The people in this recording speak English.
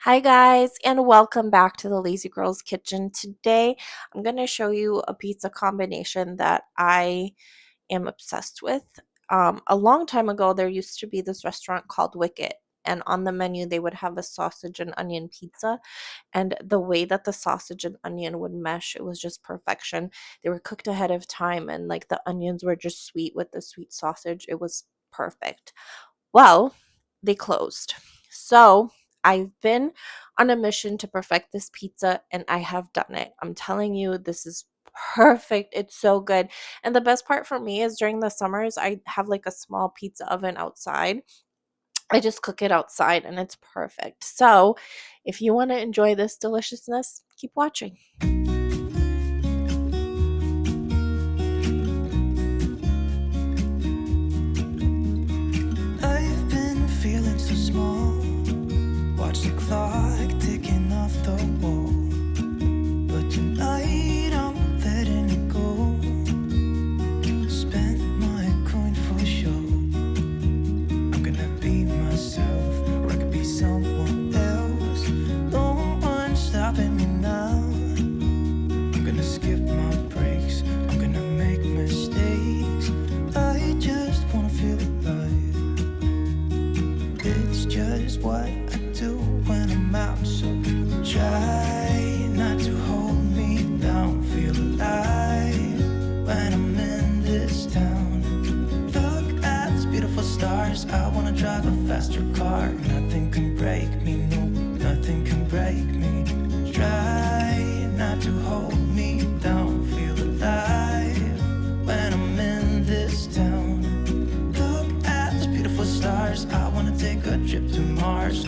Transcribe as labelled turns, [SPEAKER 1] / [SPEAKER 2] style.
[SPEAKER 1] Hi, guys, and welcome back to the Lazy Girls Kitchen. Today, I'm going to show you a pizza combination that I am obsessed with. A long time ago, there used to be this restaurant called Wicket, and on the menu, they would have a sausage and onion pizza. And the way that the sausage and onion would mesh, it was just perfection. They were cooked ahead of time, and like the onions were just sweet with the sweet sausage. It was perfect. Well, they closed. So I've been on a mission to perfect this pizza and I have done it. I'm telling you, this is perfect. It's so good. And the best part for me is during the summers, I have like a small pizza oven outside. I just cook it outside and it's perfect. So if you want to enjoy this deliciousness, keep watching.
[SPEAKER 2] I've been feeling so small. Watch the clock ticking off the wall. But tonight I'm letting it go. Spend my coin for sure. I'm gonna be myself, or I could be someone else. No one's stopping me now. I'm gonna skip my breaks. I'm gonna make mistakes. I just wanna feel alive. It's just what I do when I'm out, so try not to hold me down. Feel alive when I'm in this town. Look at these beautiful stars. I wanna drive a faster car. Nothing can break me, no, nothing can break me. Try not to hold me down. Feel alive when I'm in this town. Look at these beautiful stars. I wanna take a trip to Mars.